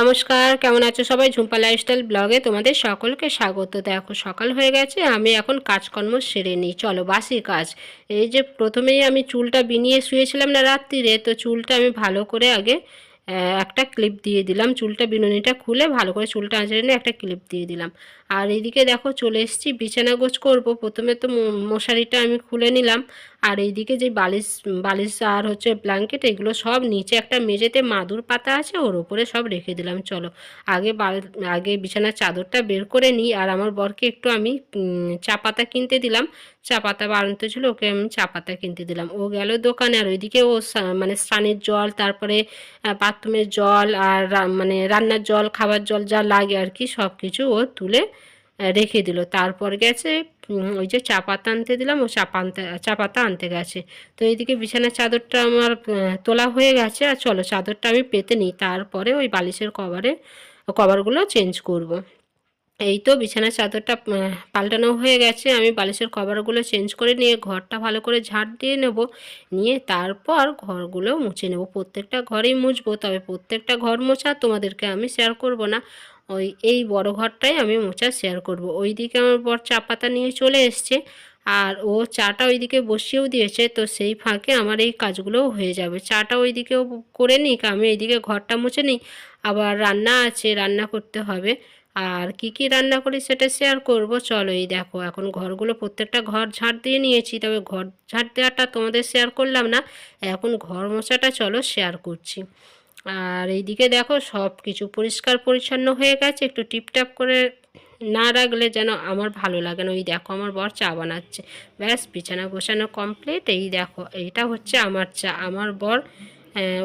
নমস্কার, কেমন আছো সবাই? ঝুম্পা লাইফস্টাইল ব্লগে তোমাদের সকলকে স্বাগত। দেখো সকাল হয়ে গেছে, আমি এখন কাজকর্ম সেরে নিই। চলো বাসি কাজ। এই যে প্রথমেই আমি চুলটা বিনিয়ে শুয়েছিলাম না রাত্রিরে, তো চুলটা আমি ভালো করে আগে একটা ক্লিপ দিয়ে দিলাম। চুলটা বিনুনিটা খুলে ভালো করে চুলটা আঁচড়ে নিয়ে একটা ক্লিপ দিয়ে দিলাম। আর এইদিকে দেখো চলে এসেছি বিছানা গোছ করবো। প্রথমে তো মশারিটা আমি খুলে নিলাম। আর এইদিকে যে বালিশ বালিশ আর হচ্ছে ব্ল্যাঙ্কেট, এগুলো সব নিচে একটা মেঝেতে মাদুর পাতা আছে, ওর ওপরে সব রেখে দিলাম। চলো আগে আগে বিছানার চাদরটা বের করে নিই। আর আমার বরকে একটু আমি চা পাতা কিনতে দিলাম। চা পাতা বাড়ন্ত ছিল, ওকে আমি চা পাতা কিনতে দিলাম। ও গেল দোকানে। আর ওইদিকে ও মানে স্নানের জল, তারপরে বাথরুমের জল, আর মানে রান্নার জল, খাবার জল যা লাগে আর কি সব কিছু ও তুলে রেখে দিল। তারপর গেছে ওই যে চা পাতা আনতে দিলাম, ও চা পাতা আনতে গেছে। তো এইদিকে বিছানার চাদরটা আমার তোলা হয়ে গেছে। আর চলো চাদরটা আমি পেতে নিই, তারপরে ওই বালিশের কভারগুলো চেঞ্জ করব। এই তো বিছানার চাদরটা পাল্টানো হয়ে গেছে। আমি বালিশের কভারগুলো চেঞ্জ করে নিয়ে ঘরটা ভালো করে ঝাঁট দিয়ে নেব। নিয়ে তারপর ঘরগুলো মুছে নেব। প্রত্যেকটা ঘরেই মুছবো, তবে প্রত্যেকটা ঘর মোছা তোমাদেরকে আমি শেয়ার করব না। এই বড় ঘরটাই আমি মোছা শেয়ার করব। ওইদিকে আমার বর চা পাতা নিয়ে চলে এসছে, আর ও চাটা ওইদিকে বসিয়েও দিয়েছে। তো সেই ফাঁকে আমার এই কাজগুলোও হয়ে যাবে। চাটা ওইদিকেও করে নিক, আমি এইদিকে ঘরটা মুছে নিই। আবার রান্না আছে, রান্না করতে হবে। আর কি কি রান্না করি সেটা শেয়ার করব। চলো এই দেখো এখন ঘরগুলো প্রত্যেকটা ঘর ঝাঁট দিয়ে নিয়েছি, তবে ঘর ঝাঁট দেওয়াটা তোমাদের শেয়ার করলাম না। এখন ঘর মোছাটা চলো শেয়ার করছি। আর এইদিকে দেখো সব কিছু পরিষ্কার পরিচ্ছন্ন হয়ে গেছে। একটু টিপটাপ করে না রাখলে যেন আমার ভালো লাগে না। ওই দেখো আমার বর চা বানাচ্ছে। ব্যাস বিছানা গোছানো কমপ্লিট। এই দেখো এইটা হচ্ছে আমার চা। আমার বর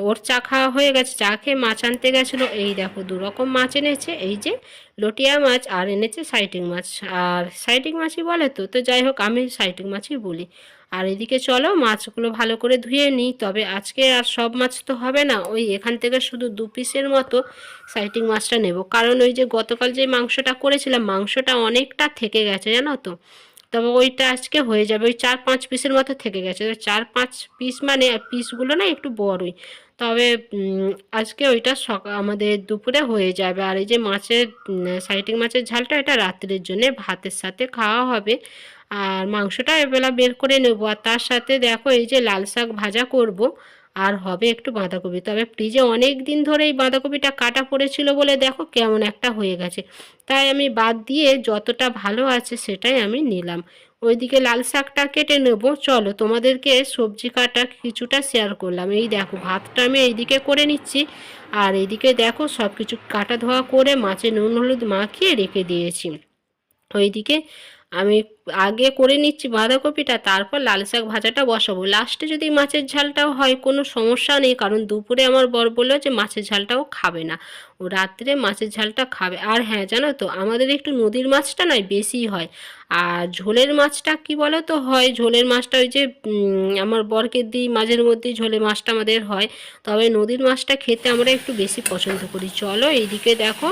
ওর চা খাওয়া হয়ে গেছে। চা খেয়ে মাছ আনতে গেছিলো। এই দেখো দু রকম মাছ এনেছে, এই যে লটিয়া মাছ, আর এনেছে সাইটিং মাছ। আর সাইটিং মাছই বলে তো, তো যাই হোক আমি সাইটিং মাছই বলি। আর এদিকে চলো মাছগুলো ভালো করে ধুয়ে নিই। তবে আজকে আর সব মাছ তো হবে না, ওই এখান থেকে শুধু 2 পিসের মতো সাইটিং মাছটা নেব। কারণ ওই যে গতকাল যে মাংসটা করেছিলাম, মাংসটা অনেকটা থেকে গেছে জানো তো। তবে ওইটা আজকে হয়ে যাবে। ওই 4-5 পিসের মতো থেকে গেছে। 4-5 পিস মানে পিসগুলো না একটু বড়ই। তবে আজকে ওইটা আমাদের দুপুরে হয়ে যাবে। আর এই যে মাছের সাইটিং মাছের ঝালটা, এটা রাত্রের জন্য ভাতের সাথে খাওয়া হবে। আর মাংসটা এবেলা বের করে নেবো। আর তার সাথে দেখো এই যে লাল শাক ভাজা করব। আর হবে একটু বাঁধাকপি। তবে ফ্রিজে অনেক দিন ধরে এই বাঁধাকপিটা কাটা পড়েছিল বলে দেখো কেমন একটা হয়ে গেছে। তাই আমি বাদ দিয়ে যতটা ভালো আছে সেটাই আমি নিলাম। ওইদিকে লাল শাকটা কেটে নেব। চলো তোমাদেরকে সবজি কাটা কিছুটা শেয়ার করলাম। এই দেখো ভাতটা আমি এইদিকে করে নিচ্ছি। আর এইদিকে দেখো সব কিছু কাটা ধোয়া করে মাছে নুন হলুদ মাখিয়ে রেখে দিয়েছি। ওইদিকে আমি আগে করে নিচ্ছি বাঁধাকপিটা, তারপর লাল শাক ভাজাটা বসাবো। লাস্টে যদি মাছের ঝালটাও হয় কোনো সমস্যা নেই, কারণ দুপুরে আমার বর বললো যে মাছের ঝালটাও খাবে না, ও রাত্রে মাছের ঝালটা খাবে। আর হ্যাঁ জানো তো আমাদের একটু নদীর মাছটা নয় বেশি হয়। আর ঝোলের মাছটা কি বলো তো হয়, ঝোলের মাছটা ওই যে আমার বরকে দিই মাঝের মধ্যেই ঝোলের মাছটা আমাদের হয়। তবে নদীর মাছটা খেতে আমরা একটু বেশি পছন্দ করি। চলো এইদিকে দেখো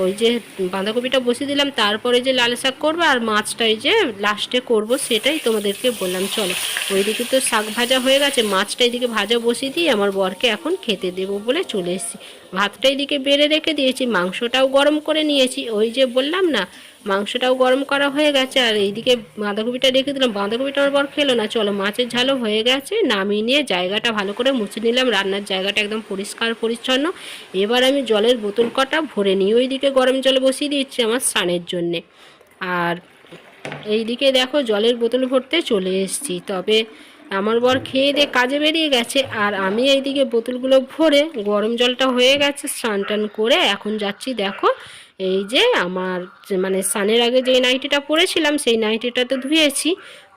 ওই যে বাঁধাকপিটা বসিয়ে দিলাম, তারপরে যে লাল শাক করবো আর মাছটা এই যে লাস্টে করব, সেটাই তোমাদেরকে বললাম। চলো ওইদিকে তো শাক ভাজা হয়ে গেছে, মাছটা এদিকে ভাজা বসিয়ে দিয়ে আমার বরকে এখন খেতে দেবো বলে চলে এসেছি। ভাতটা এদিকে বেড়ে রেখে দিয়েছি, মাংসটাও গরম করে নিয়েছি। ওই যে বললাম না মাংসটাও গরম করা হয়ে গেছে। আর এইদিকে বাঁধাকপিটা রেখে দিলাম, বাঁধাকপিটা আমার বর খেলো না। চলো মাছের ঝালও হয়ে গেছে, নামিয়ে নিয়ে জায়গাটা ভালো করে মুছে নিলাম। রান্নার জায়গাটা একদম পরিষ্কার পরিচ্ছন্ন। এবার আমি জলের বোতল কটা ভরে নিই। ওইদিকে গরম জল বসিয়ে দিচ্ছি আমার স্নানের জন্যে। আর এইদিকে দেখো জলের বোতল ভরতে চলে এসেছি। তবে আমার বর খেয়ে দিয়ে কাজে বেরিয়ে গেছে, আর আমি এইদিকে বোতলগুলো ভরে গরম জলটা হয়ে গেছে, স্নান টান করে এখন যাচ্ছি। দেখো এই যে আমার মানে স্নানের আগে যে নাইটিটা পরেছিলাম সেই নাইটিটা তো ধুয়েছি,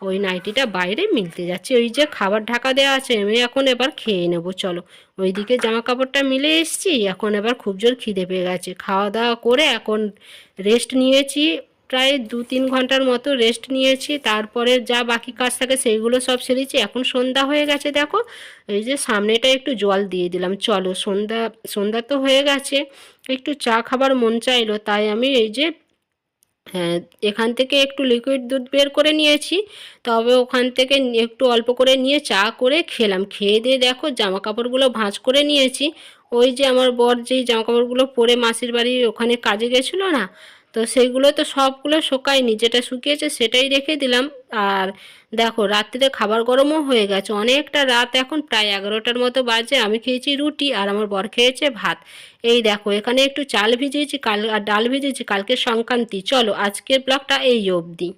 ওই নাইটিটা বাইরে মিলতে যাচ্ছে। ওই যে খাবার ঢাকা দেওয়া আছে, আমি এখন এবার খেয়ে নেবো। চলো ওইদিকে জামা কাপড়টা মিলে এসেছি, এখন এবার খুব জোর খিদে পেয়ে গেছে। খাওয়া দাওয়া করে এখন রেস্ট নিয়েছি, প্রায় 2-3 ঘন্টার মতো রেস্ট নিয়েছি। তারপরে যা বাকি কাজ থাকে সেইগুলো সব সেরেছি। এখন সন্ধ্যা হয়ে গেছে দেখো, এই যে সামনেটা একটু জল দিয়ে দিলাম। চলো সন্ধ্যা তো হয়ে গেছে, একটু চা খাবার মন চাইলো, তাই আমি এই যে হ্যাঁ, এখান থেকে একটু লিকুইড দুধ বের করে নিয়েছি, তবে ওখান থেকে একটু অল্প করে নিয়ে চা করে খেলাম। খেয়ে দিয়ে দেখো জামা কাপড়গুলো ভাঁজ করে নিয়েছি। ওই যে আমার বর যেই জামা কাপড়গুলো পরে মাসির বাড়ি ওখানে কাজে গেছিলো না, তো সেইগুলো তো সবগুলো শোকায়নি, যেটা শুকিয়েছে সেটাই রেখে দিলাম। আর দেখো রাত্রিতে খাবার গরমও হয়ে গেছে, অনেকটা রাত, এখন প্রায় 11টার মতো বাজে। আমি খেয়েছি রুটি আর আমার বর খেয়েছে ভাত। এই দেখো এখানে একটু চাল ভিজিয়েছি কাল আর ডাল ভিজিয়েছি, কালকে সংক্রান্তি। চলো আজকের ব্লগটা এই অবধি।